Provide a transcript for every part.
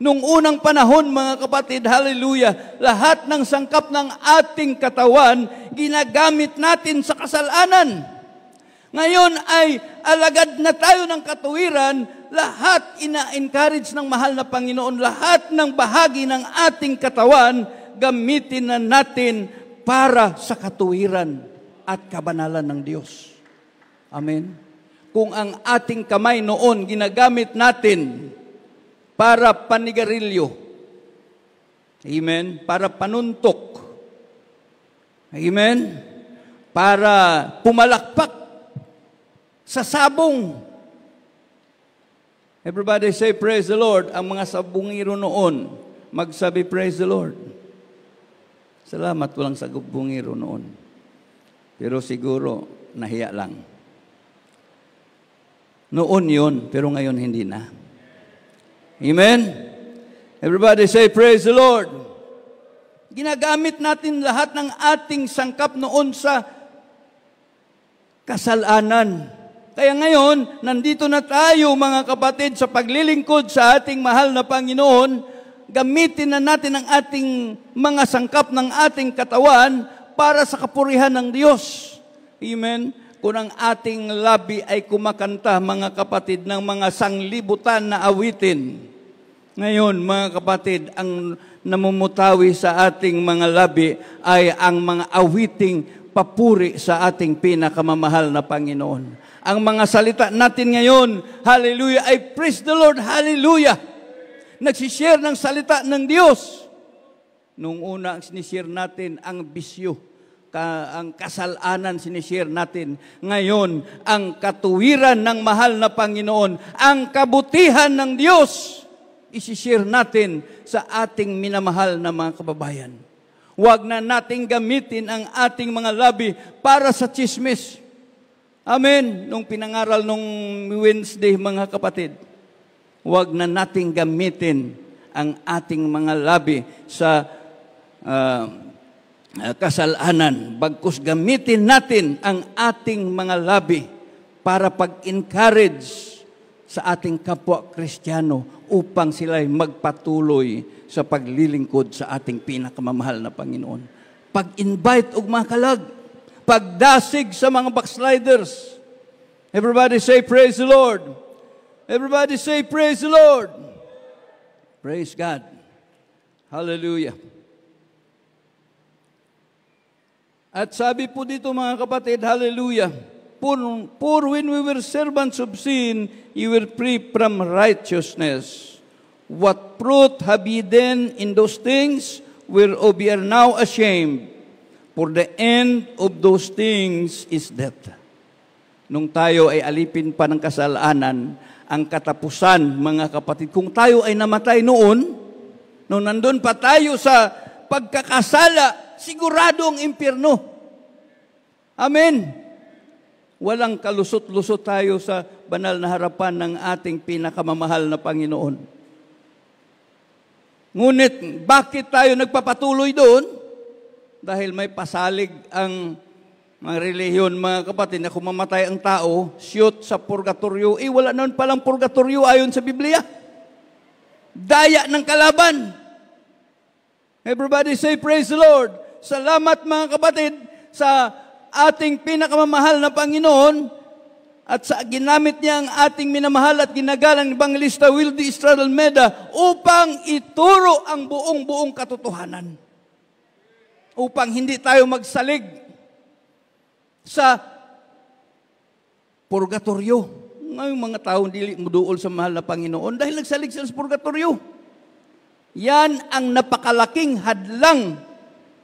Nung unang panahon, mga kapatid, hallelujah, lahat ng sangkap ng ating katawan, ginagamit natin sa kasalanan. Ngayon ay alagad na tayo ng katuwiran, lahat ina-encourage ng mahal na Panginoon, lahat ng bahagi ng ating katawan, gamitin na natin para sa katuwiran at kabanalan ng Diyos. Amen. Kung ang ating kamay noon ginagamit natin para panigarilyo, amen, para panuntok, amen, para pumalakpak sa sabong. Everybody say, praise the Lord. Ang mga sabungiro noon, magsabi, praise the Lord. Salamat, walang sabungiro noon. Pero siguro, nahiya lang. Noon yun, pero ngayon hindi na. Amen? Everybody say, praise the Lord. Ginagamit natin lahat ng ating sangkap noon sa kasalanan. Kaya ngayon, nandito na tayo mga kapatid sa paglilingkod sa ating mahal na Panginoon. Gamitin na natin ang ating mga sangkap ng ating katawan para sa kapurihan ng Diyos. Amen? Kung ang ating labi ay kumakanta, mga kapatid, ng mga sanglibutan na awitin. Ngayon, mga kapatid, ang namumutawi sa ating mga labi ay ang mga awiting papuri sa ating pinakamamahal na Panginoon. Ang mga salita natin ngayon, hallelujah, ay praise the Lord, hallelujah. Nagsishare ng salita ng Diyos. Nung una, sinishare natin ang bisyo, ang kasalanan sinishare natin. Ngayon, ang katuwiran ng mahal na Panginoon, ang kabutihan ng Diyos, isishare natin sa ating minamahal na mga kababayan. Huwag na nating gamitin ang ating mga labi para sa chismis. Amen. Nung pinangaral nung Wednesday, mga kapatid, huwag na nating gamitin ang ating mga labi sa kasalanan. Bagkus gamitin natin ang ating mga labi para pag-encourage sa ating kapwa Kristiyano upang sila'y magpatuloy sa paglilingkod sa ating pinakamamahal na Panginoon. Pag-invite og mga kalag, pagdasig sa mga backsliders. Everybody say, praise the Lord. Everybody say, praise the Lord. Praise God. Hallelujah. At sabi po dito mga kapatid, hallelujah, For when we were servants of sin, you were free from righteousness. What fruit have ye then in those things whereof ye are now ashamed? For the end of those things is death. Nung tayo ay alipin pa ng kasalanan, ang katapusan, mga kapatid, kung tayo ay namatay noon, nung nandun pa tayo sa pagkakasala, sigurado ang impyerno. Amen. Walang kalusot-lusot tayo sa banal na harapan ng ating pinakamamahal na Panginoon. Ngunit, bakit tayo nagpapatuloy doon? Dahil may pasalig ang mga relihiyon, mga kapatid, na kung mamatay ang tao, shoot sa purgatoryo, wala naman palang purgatoryo ayon sa Biblia. Daya ng kalaban. Everybody say, praise the Lord. Salamat mga kapatid sa ating pinakamamahal na Panginoon at sa ginamit niya ang ating minamahal at ginagalang ni Evangelista Wildy Estrada Almeida upang ituro ang buong katotohanan. Upang hindi tayo magsalig sa purgatoryo. Ngayong mga tao hindi muduol sa mahal na Panginoon dahil nagsalig sila sa purgatoryo. Yan ang napakalaking hadlang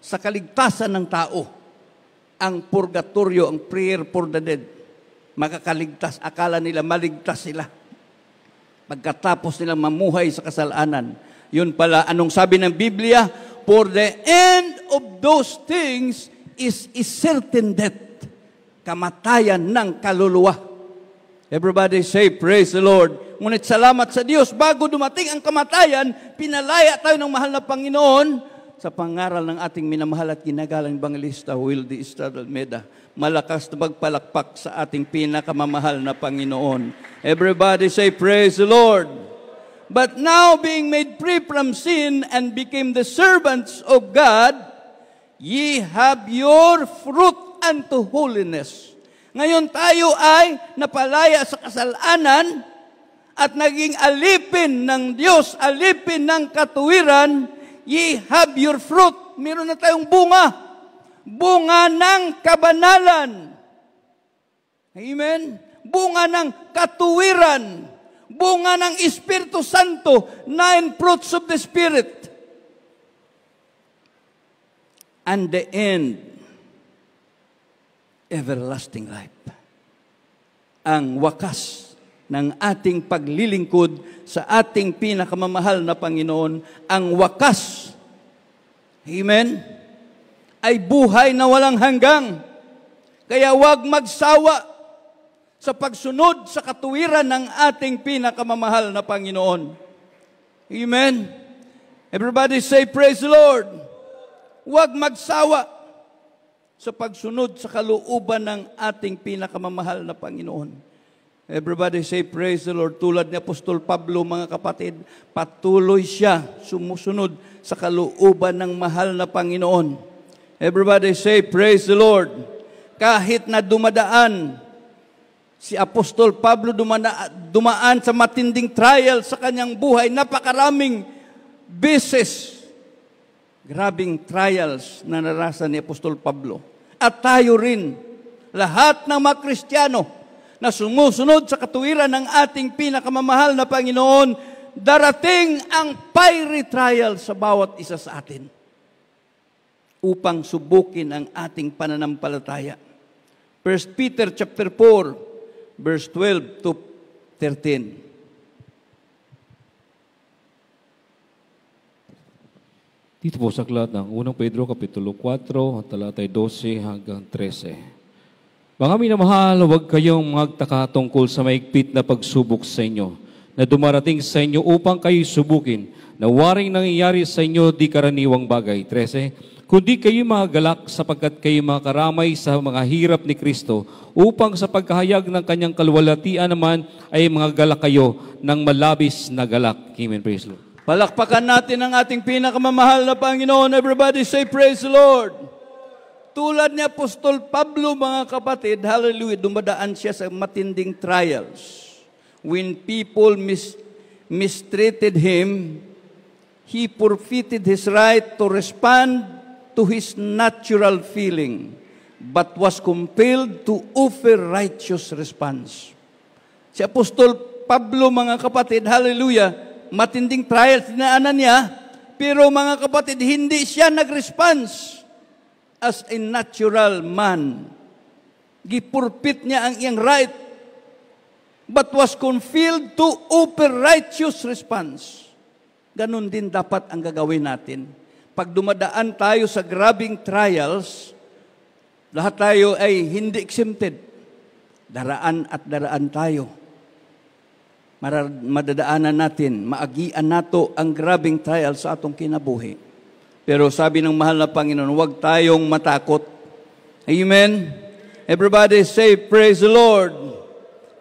sa kaligtasan ng tao. Ang purgatoryo, ang prayer for the dead. Makakaligtas, akala nila maligtas sila. Pagkatapos nilang mamuhay sa kasalanan. Yun pala, anong sabi ng Biblia? For the end of those things is certain death. Kamatayan ng kaluluwa. Everybody say, praise the Lord. Ngunit salamat sa Diyos, bago dumating ang kamatayan, pinalaya tayo ng mahal na Panginoon sa pangaral ng ating minamahal at ginagalang Evangelista Wildy Estrada Almeida. Malakas na magpalakpak sa ating pinakamamahal na Panginoon. Everybody say, praise the Lord. But now being made free from sin and became the servants of God, ye have your fruit unto holiness. Ngayon tayo ay napalaya sa kasalanan at naging alipin ng Diyos, alipin ng katuwiran. Ye have your fruit. Meron na tayong bunga. Bunga ng kabanalan. Amen? Bunga ng katuwiran. Bunga ng Espiritu Santo. 9 fruits of the Spirit. And the end, everlasting life. Ang wakas ng ating paglilingkod sa ating pinakamamahal na Panginoon, ang wakas, amen, ay buhay na walang hanggang. Kaya huwag magsawa sa pagsunod sa katuwiran ng ating pinakamamahal na Panginoon. Amen. Everybody say, praise the Lord. Huwag magsawa sa pagsunod sa kalooban ng ating pinakamamahal na Panginoon. Everybody say, praise the Lord. Tulad ni Apostol Pablo, mga kapatid, patuloy siya sumusunod sa kalooban ng mahal na Panginoon. Everybody say, praise the Lord. Kahit na dumadaan, si Apostol Pablo dumaan sa matinding trial sa kanyang buhay, napakaraming beses. Grabing trials na narasan ni Apostol Pablo. At tayo rin, lahat ng mga Kristiyano, na sumusunod sa katuwiran ng ating pinakamamahal na Panginoon, darating ang fiery trial sa bawat isa sa atin upang subukin ang ating pananampalataya. 1 Peter chapter 4, verse 12 to 13. Dito po sa aklat ng 1 Pedro Kapitulo 4, talatay 12 hanggang 13. Mga minamahal, huwag kayong magtaka tungkol sa maigpit na pagsubok sa inyo, na dumarating sa inyo upang kayo subukin, na waring nangyayari sa inyo di karaniwang bagay. 13. Kundi kayo magagalak sapagkat kayo makaramay sa mga hirap ni Kristo, upang sa pagkahayag ng kanyang kaluwalhatian naman ay magagalak kayo ng malabis na galak. Amen. Praise the Lord. Palakpakan natin ang ating pinakamamahal na Panginoon. Everybody say, praise the Lord. Tulad ni Apostol Pablo, mga kapatid, hallelujah, dumadaan siya sa matinding trials. When people mistreated him, he forfeited his right to respond to his natural feeling, but was compelled to offer righteous response. Si Apostol Pablo, mga kapatid, hallelujah, matinding trials dinaanan niya, pero mga kapatid, hindi siya nag-response as a natural man. Gipurpit niya ang iyang right, but was compelled to offer righteous response. Ganon din dapat ang gagawin natin. Pag dumadaan tayo sa grabing trials, lahat tayo ay hindi exempted. Daraan at daraan tayo. Madadaanan natin, maagian nato ang grabing trials sa atong kinabuhi. Pero sabi ng mahal na Panginoon, huwag tayong matakot. Amen? Everybody say, praise the Lord.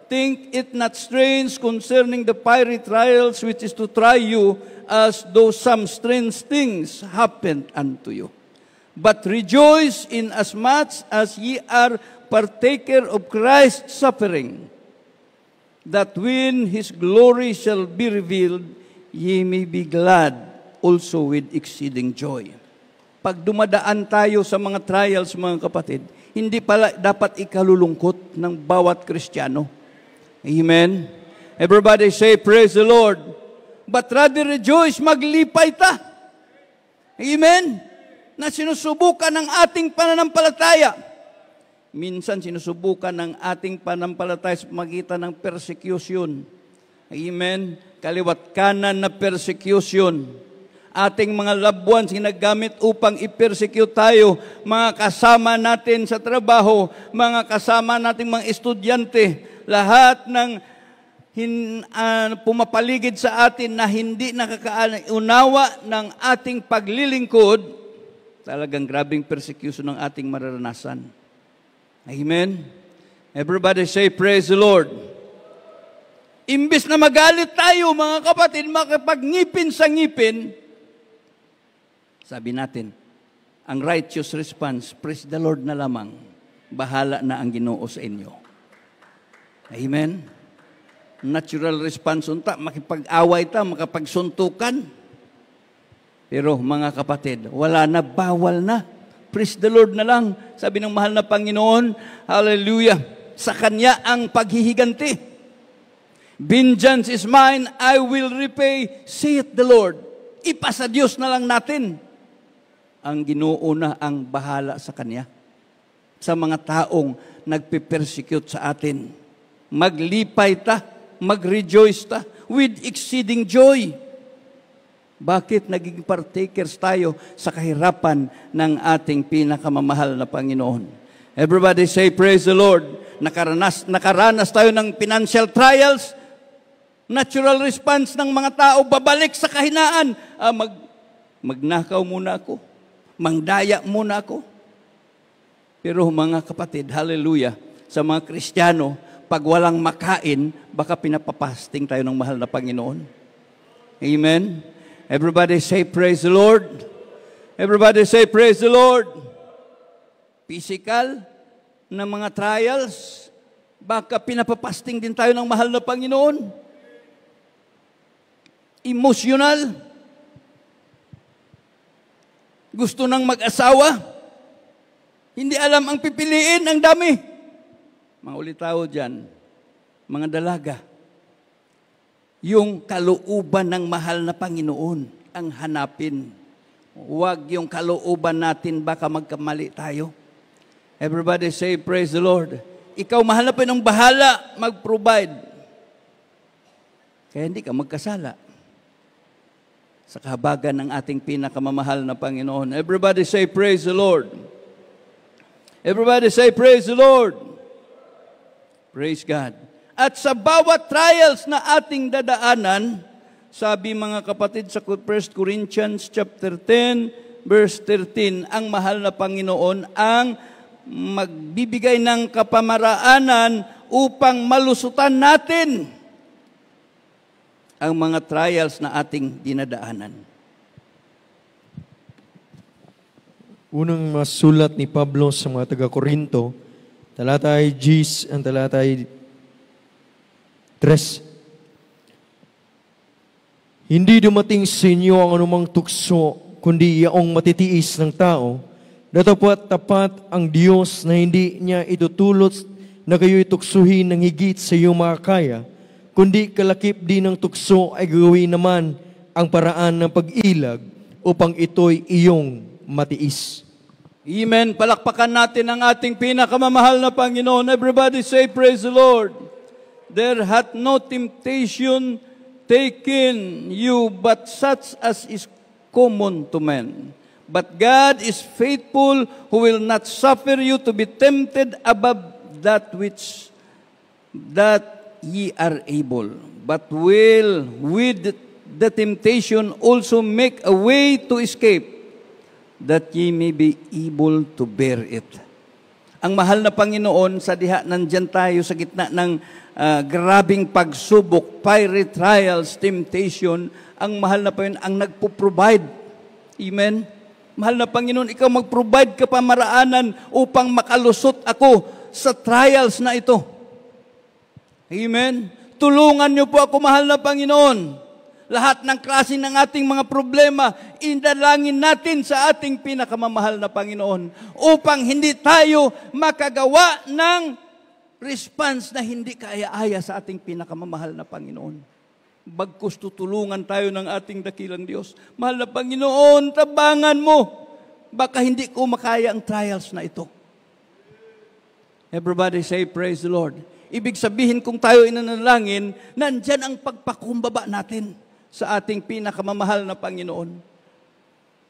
Think it not strange concerning the fiery trials which is to try you, as though some strange things happened unto you. But rejoice inasmuch as ye are partaker of Christ's suffering, that when His glory shall be revealed, ye may be glad also with exceeding joy. Pag dumadaan tayo sa mga trials, mga kapatid, hindi pala dapat ikalulungkot ng bawat Kristiyano. Amen? Everybody say, praise the Lord. But rather rejoice, maglipay ta. Amen? Na sinusubukan ng ating pananampalataya. Minsan sinusubukan ng ating pananampalataya sa magitan ng persecution. Amen? Kaliwat kanan na persecution. Ating mga loved ones ginagamit upang i-persecute tayo, mga kasama natin sa trabaho, mga kasama nating mga estudyante, lahat ng pumapaligid sa atin na hindi nakakaunawa ng ating paglilingkod, talagang grabing persecution ng ating mararanasan. Amen? Everybody say, praise the Lord. Imbis na magalit tayo, mga kapatid, makipag-ngipin sa ngipin, sabi natin, ang righteous response, praise the Lord na lamang, bahala na ang Ginoo sa inyo. Amen? Natural response unta, makipag-away ta, makapagsuntukan. Pero mga kapatid, wala na, bawal na. Praise the Lord na lang. Sabi ng mahal na Panginoon, hallelujah, sa Kanya ang paghihiganti. Vengeance is mine, I will repay, saith the Lord. Ipasa Diyos na lang natin. Ang Ginoo na ang bahala sa Kanya. Sa mga taong nagpe-persecute sa atin. Maglipay ta, mag-rejoice ta, with exceeding joy. Bakit naging partakers tayo sa kahirapan ng ating pinakamamahal na Panginoon? Everybody say, praise the Lord. Nakaranas tayo ng financial trials, natural response ng mga tao, babalik sa kahinaan. Magnakaw muna ako, mangdaya muna ako. Pero mga kapatid, hallelujah, sa mga Kristiyano, pag walang makain, baka pinapapasting tayo ng mahal na Panginoon. Amen? Everybody say, praise the Lord. Everybody say, praise the Lord. Physical na mga trials, baka pinapapasting din tayo ng mahal na Panginoon. Emotional. Gusto nang mag-asawa. Hindi alam ang pipiliin, ang dami. Mga ulitaw dyan, mga dalaga. Yung kalooban ng mahal na Panginoon ang hanapin. Huwag yung kalooban natin, baka magkamali tayo. Everybody say, praise the Lord. Ikaw, mahal na Panginoong bahala, mag-provide. Kaya hindi ka magkasala sa kahabagan ng ating pinakamamahal na Panginoon. Everybody say, praise the Lord. Everybody say, praise the Lord. Praise God. At sa bawat trials na ating dadaanan, sabi mga kapatid sa 1 Corinthians chapter 10, verse 13, ang mahal na Panginoon ang magbibigay ng kapamaraanan upang malusutan natin ang mga trials na ating dinadaanan. Unang masulat ni Pablo sa mga taga-Korinto, talatay 10 ang talatay 3. Hindi dumating sa inyo ang anumang tukso, kundi yaong matitiis ng tao, na tapat ang Diyos na hindi niya itutulot na kayo'y tuksuhin ng higit sa iyong makakaya, kundi kalakip din ng tukso ay gagawin naman ang paraan ng pag-ilag upang ito'y iyong matiis. Amen. Palakpakan natin ang ating pinakamamahal na Panginoon. Everybody say, praise the Lord. There hath no temptation taken you but such as is common to men. But God is faithful, who will not suffer you to be tempted above that which ye are able, but will with the temptation also make a way to escape, that ye may be able to bear it. Ang mahal na Panginoon, sa diha nandyan tayo sa gitna ng grabing pagsubok, fiery trials, temptation, ang mahal na Panginoon ang nagpo-provide. Amen? Mahal na Panginoon, ikaw mag-provide ka pamaraanan upang makalusot ako sa trials na ito. Amen? Tulungan niyo po ako, mahal na Panginoon. Lahat ng klase ng ating mga problema, indalangin natin sa ating pinakamamahal na Panginoon upang hindi tayo makagawa ng response na hindi kaaya-aya sa ating pinakamamahal na Panginoon. Bagkus tutulungan tayo ng ating dakilang Diyos. Mahal na Panginoon, tabangan mo. Baka hindi ko makaya ang trials na ito. Everybody say, praise the Lord. Ibig sabihin, kung tayo inanalangin, nandyan ang pagpakumbaba natin sa ating pinakamamahal na Panginoon.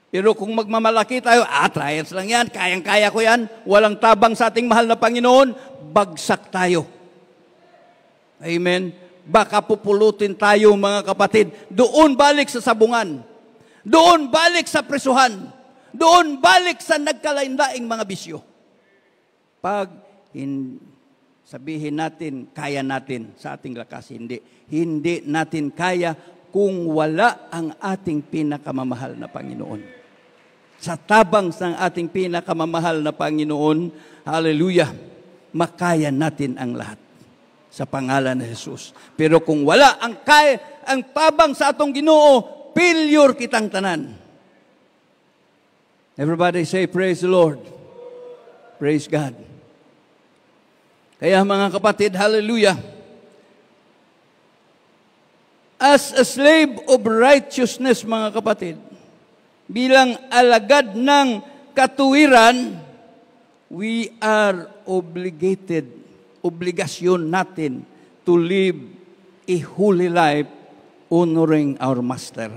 Pero kung magmamalaki tayo, trials lang yan, kayang-kaya ko yan, walang tabang sa ating mahal na Panginoon, bagsak tayo. Amen? Baka pupulutin tayo, mga kapatid. Doon balik sa sabungan. Doon balik sa presuhan. Doon balik sa nagkalain-laing mga bisyo. Pag sabihin natin, kaya natin sa ating lakas. Hindi. Hindi natin kaya kung wala ang ating pinakamamahal na Panginoon. Sa tabang ng ating pinakamamahal na Panginoon, hallelujah, makaya natin ang lahat sa pangalan ni Jesus. Pero kung wala ang tabang sa atong Ginoo, failure kitang tanan. Everybody say, praise the Lord. Praise God. Kaya mga kapatid, hallelujah, as a slave of righteousness, mga kapatid, bilang alagad ng katuwiran, we are obligated, obligasyon natin to live a holy life honoring our Master.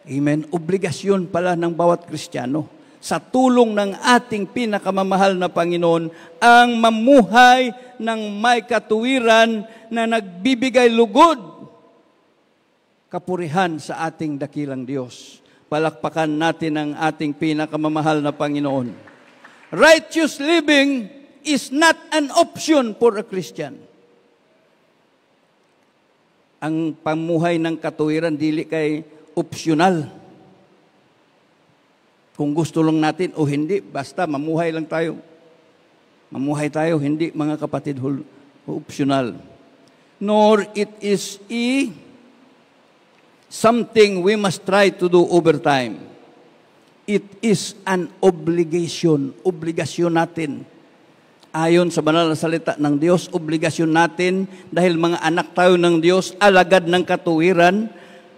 Amen. Obligasyon pala ng bawat Kristiyano sa tulong ng ating pinakamamahal na Panginoon ang mamuhay ng may katuwiran na nagbibigay lugod, kapurihan sa ating dakilang Diyos. Palakpakan natin ang ating pinakamamahal na Panginoon. Righteous living is not an option for a Christian. Ang pamuhay ng katuwiran dili kay optional. Kung gusto lang natin o hindi, basta mamuhay lang tayo. Mamuhay tayo, hindi mga kapatid, optional. Nor it is something we must try to do over time. It is an obligation. Obligasyon natin. Ayon sa banal na salita ng Diyos, obligasyon natin dahil mga anak tayo ng Diyos, alagad ng katuwiran.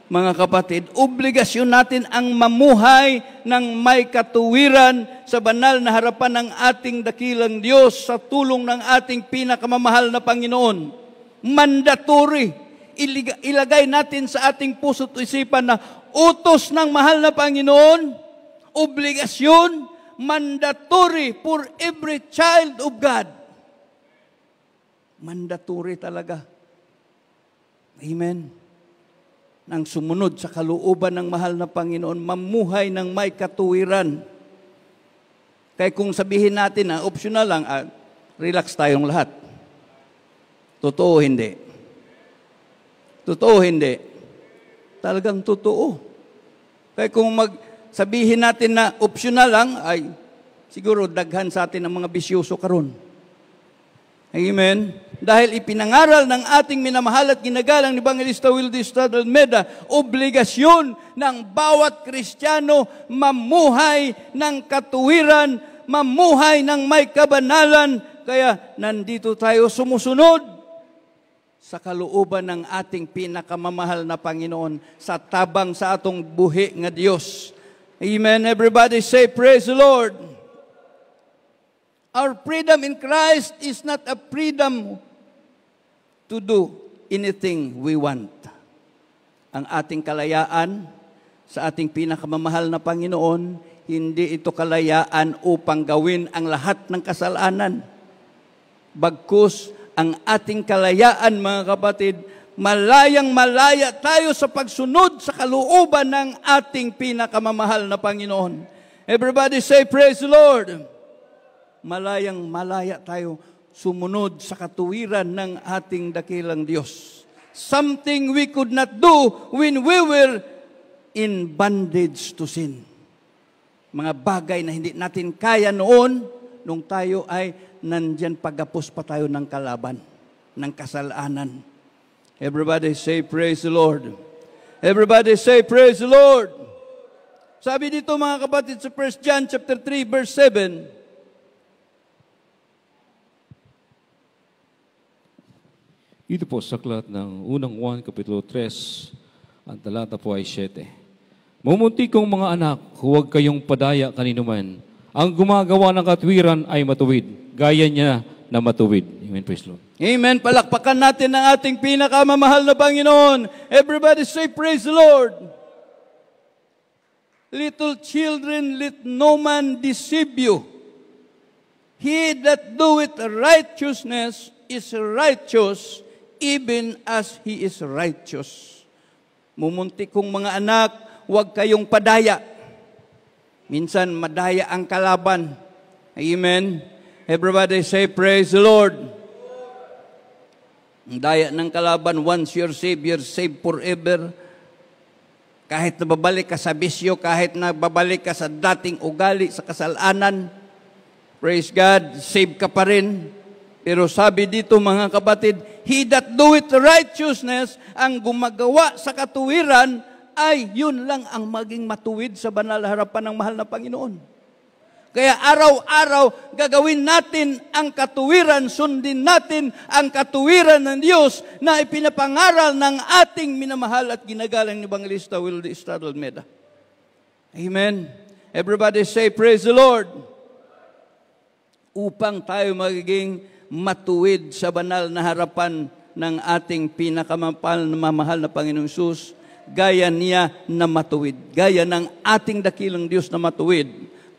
Mga kapatid, obligasyon natin ang mamuhay ng may katuwiran sa banal na harapan ng ating dakilang Diyos sa tulong ng ating pinakamamahal na Panginoon. Mandatory. Ilagay natin sa ating puso't isipan na utos ng mahal na Panginoon, obligasyon, mandatory for every child of God. Mandatory talaga. Amen. Nang sumunod sa kalooban ng mahal na Panginoon, mamuhay ng may katuwiran. Kaya kung sabihin natin na optional lang, relax tayong lahat. Totoo hindi? Totoo hindi? Talagang totoo. Kaya kung sabihin natin na optional lang, ay siguro daghan sa atin ang mga bisyoso karon. Amen? Dahil ipinangaral ng ating minamahal at ginagalang ni Evangelista Wildy Estrada Almeda, obligasyon ng bawat Kristiyano mamuhay ng katuwiran, mamuhay ng may kabanalan. Kaya nandito tayo sumusunod sa kalooban ng ating pinakamamahal na Panginoon sa tabang sa atong buhi nga Diyos. Amen. Everybody say, praise the Lord. Our freedom in Christ is not a freedom to do anything we want. Ang ating kalayaan sa ating pinakamamahal na Panginoon, hindi ito kalayaan upang gawin ang lahat ng kasalanan. Bagkus, ang ating kalayaan, mga kapatid, malayang-malaya tayo sa pagsunod sa kalooban ng ating pinakamamahal na Panginoon. Everybody say, praise the Lord. Malayang-malaya tayo sumunod sa katuwiran ng ating dakilang Diyos. Something we could not do when we were in bondage to sin. Mga bagay na hindi natin kaya noon, nung tayo ay nandyan pagapos pa tayo ng kalaban, ng kasalanan. Everybody say, praise the Lord. Everybody say, praise the Lord. Sabi dito, mga kapatid, sa 1 John chapter 3, verse 7, ito po sa aklat ng unang 1, kapitulo 3, ang talata po ay 7. Mumuntikong mga anak, huwag kayong padaya kaninuman. Ang gumagawa ng katwiran ay matuwid, gaya niya na matuwid. Amen, praise Lord. Amen. Palakpakan natin ang ating pinakamamahal na Panginoon. Everybody say, praise the Lord. Little children, let no man deceive you. He that doeth righteousness is righteous, even as he is righteous. Mumuntik kong mga anak, huwag kayong padaya. Minsan, madaya ang kalaban. Amen. Everybody say, praise the Lord. Ang daya ng kalaban, once you're saved forever. Kahit nababalik ka sa bisyo, kahit nababalik ka sa dating ugali, sa kasalanan, praise God, save ka pa rin. Pero sabi dito mga kapatid, he that doeth righteousness, ang gumagawa sa katuwiran, ay yun lang ang maging matuwid sa banal na harapan ng mahal na Panginoon. Kaya araw-araw gagawin natin ang katuwiran, sundin natin ang katuwiran ng Diyos na ipinapangaral ng ating minamahal at ginagalang ni Evangelista Wildy Estrada Almeda. Amen. Everybody say, praise the Lord. Upang tayo magiging matuwid sa banal na harapan ng ating pinakamamahal na Panginoong Hesus, gaya niya na matuwid, gaya ng ating dakilang Diyos na matuwid,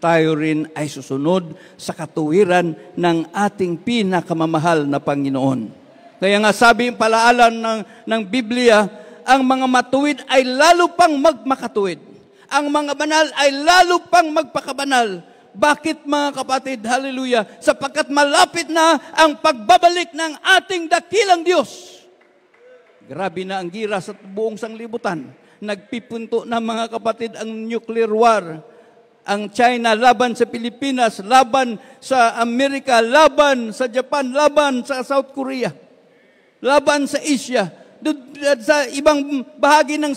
tayo rin ay susunod sa katuwiran ng ating pinakamamahal na Panginoon. Kaya nga sabi yung palaalan ng Biblia, ang mga matuwid ay lalo pang magmakatuwid. Ang mga banal ay lalo pang magpakabanal. Bakit mga kapatid? Hallelujah! Sapagkat malapit na ang pagbabalik ng ating dakilang Diyos. Grabe na ang gira sa buong sanglibutan. Nagpipunto na mga kapatid ang nuclear war. Ang China laban sa Pilipinas, laban sa Amerika, laban sa Japan, laban sa South Korea, laban sa Asia, sa ibang bahagi ng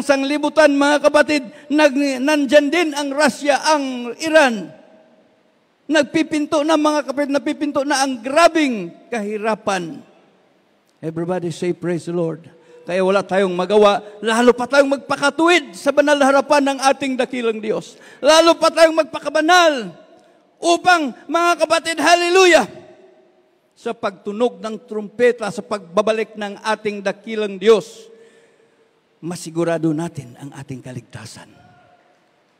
sanglibutan, mga kapatid, nandyan din ang Russia, ang Iran. Nagpipinto na mga kapatid, napipinto na ang grabing kahirapan. Everybody say praise the Lord. Kaya wala tayong magawa, lalo pa tayong magpakatuwid sa banal na harapan ng ating dakilang Diyos. Lalo pa tayong magpakabanal upang, mga kapatid, hallelujah, sa pagtunog ng trumpeta, sa pagbabalik ng ating dakilang Diyos, masigurado natin ang ating kaligtasan.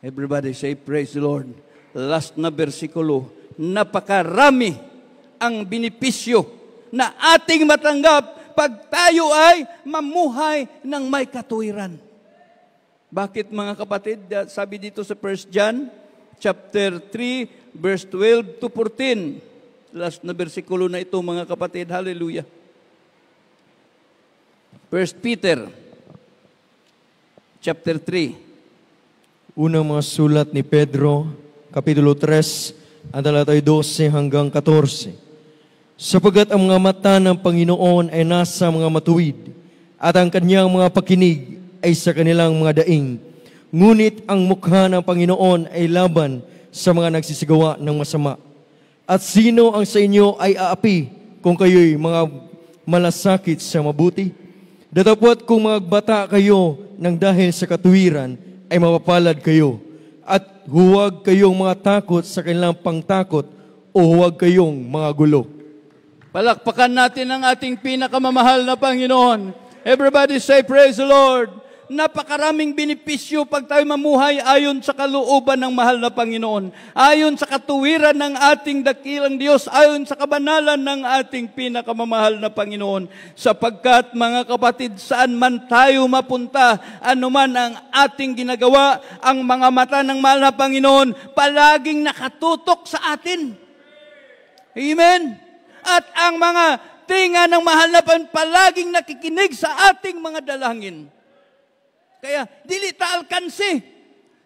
Everybody say, praise the Lord. Last na versikulo, napakarami ang benepisyo na ating matanggap pag tayo ay mamuhay ng may katuwiran. Bakit mga kapatid? Sabi dito sa 1 John chapter 3 verse 12 to 14. Last na bersikulo na ito mga kapatid. Hallelujah. 1 Peter chapter 3. Unang mga sulat ni Pedro, kapitulo 3, ang talatay 12 hanggang 14. Sapagkat ang mga mata ng Panginoon ay nasa mga matuwid, at ang kanyang mga pakinig ay sa kanilang mga daing. Ngunit ang mukha ng Panginoon ay laban sa mga nagsisigawa ng masama. At sino ang sa inyo ay aapi kung kayo'y mga malasakit sa mabuti? Datapwat kung magbata kayo ng dahil sa katuwiran, ay mapapalad kayo. At huwag kayong mga takot sa kanilang pangtakot, o huwag kayong mga gulo. Palakpakan natin ang ating pinakamamahal na Panginoon. Everybody say, praise the Lord. Napakaraming benepisyo pag tayo mamuhay ayon sa kalooban ng mahal na Panginoon. Ayon sa katuwiran ng ating dakilang Diyos. Ayon sa kabanalan ng ating pinakamamahal na Panginoon. Sapagkat mga kapatid, saan man tayo mapunta, anuman ang ating ginagawa, ang mga mata ng mahal na Panginoon palaging nakatutok sa atin. Amen? At ang mga tinga ng mahal na Panginoon palaging nakikinig sa ating mga dalangin. Kaya, dili ta alkansi,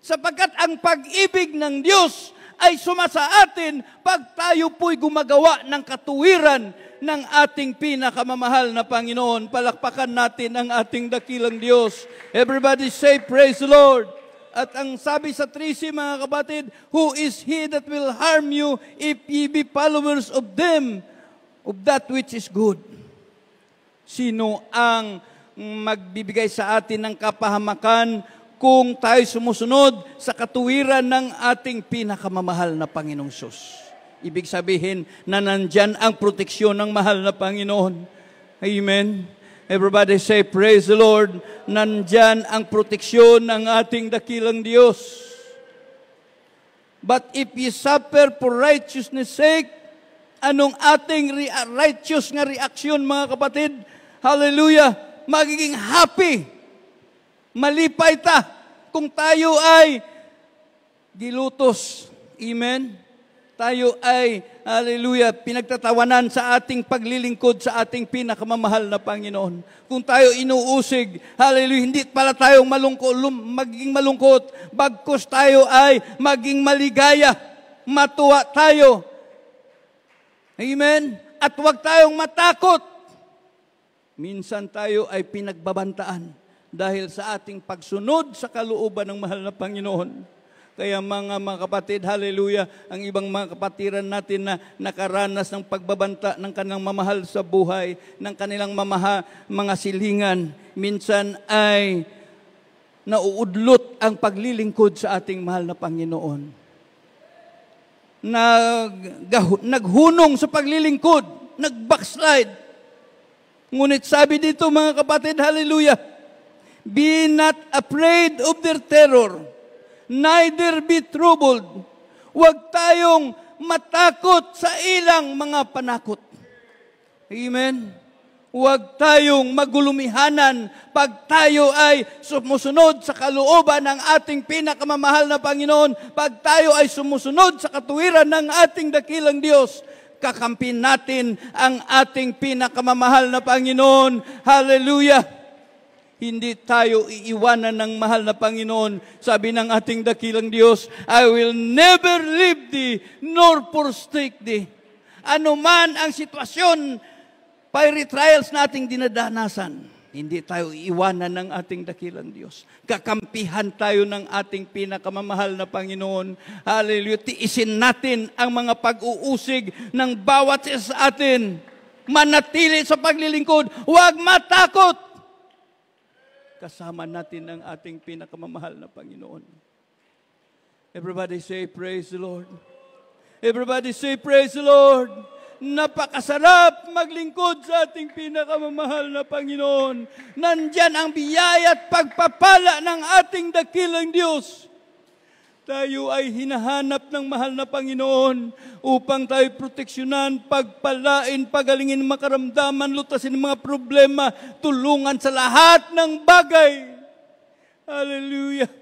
sapagkat ang pag-ibig ng Diyos ay sumasa atin pag tayo po'y gumagawa ng katuwiran ng ating pinakamamahal na Panginoon. Palakpakan natin ang ating dakilang Diyos. Everybody say, praise the Lord. At ang sabi sa 3 mga kapatid, who is he that will harm you if ye be followers of them, of that which is good? Sino ang magbibigay sa atin ng kapahamakan kung tayo sumusunod sa katuwiran ng ating pinakamamahal na Panginoong Hesus? Ibig sabihin na nandyan ang proteksyon ng mahal na Panginoon. Amen. Everybody say, praise the Lord. Nandyan ang proteksyon ng ating dakilang Diyos. But if ye suffer for righteousness' sake, anong ating righteous nga reaksyon mga kapatid? Hallelujah! Magiging happy. Malipay ta kung tayo ay gilutos. Amen? tayo ay, hallelujah, pinagtatawanan sa ating paglilingkod sa ating pinakamamahal na Panginoon. Kung tayo inuusig, hallelujah, hindi pala tayong maging malungkot, bagkus tayo ay maging maligaya, matuwa tayo. Amen? At huwag tayong matakot. Minsan tayo ay pinagbabantaan dahil sa ating pagsunod sa kalooban ng mahal na Panginoon. Kaya mga kapatid, hallelujah, ang ibang mga kapatiran natin na nakaranas ng pagbabanta ng kanilang mamahal sa buhay, ng kanilang mga silingan, minsan ay nauudlot ang paglilingkod sa ating mahal na Panginoon. Naghunong sa paglilingkod, nag-backslide. Ngunit sabi dito mga kapatid, hallelujah, be not afraid of their terror, neither be troubled. Huwag tayong matakot sa ilang mga panakot. Amen? Huwag tayong magulumihanan pag tayo ay sumusunod sa kalooban ng ating pinakamamahal na Panginoon, pag tayo ay sumusunod sa katuwiran ng ating dakilang Diyos. Kakampin natin ang ating pinakamamahal na Panginoon. Hallelujah! Hindi tayo iiwanan ng mahal na Panginoon. Sabi ng ating dakilang Diyos, I will never leave thee, nor forsake thee. Ano man ang sitwasyon, fiery trials nating dinadanasan, hindi tayo iiwanan ng ating dakilang Diyos. Kakampihan tayo ng ating pinakamamahal na Panginoon. Hallelujah. Tiisin natin ang mga pag-uusig ng bawat isa sa atin. Manatili sa paglilingkod. Huwag matakot. Kasama natin ang ating pinakamamahal na Panginoon. Everybody say, praise the Lord. Everybody say, praise the Lord. Napakasarap maglingkod sa ating pinakamamahal na Panginoon. Nandyan ang biyaya at pagpapala ng ating dakilang Diyos. Tayo ay hinahanap ng mahal na Panginoon upang tayo proteksyonan, pagpalain, pagalingin makaramdaman, lutasin mga problema, tulungan sa lahat ng bagay. Hallelujah.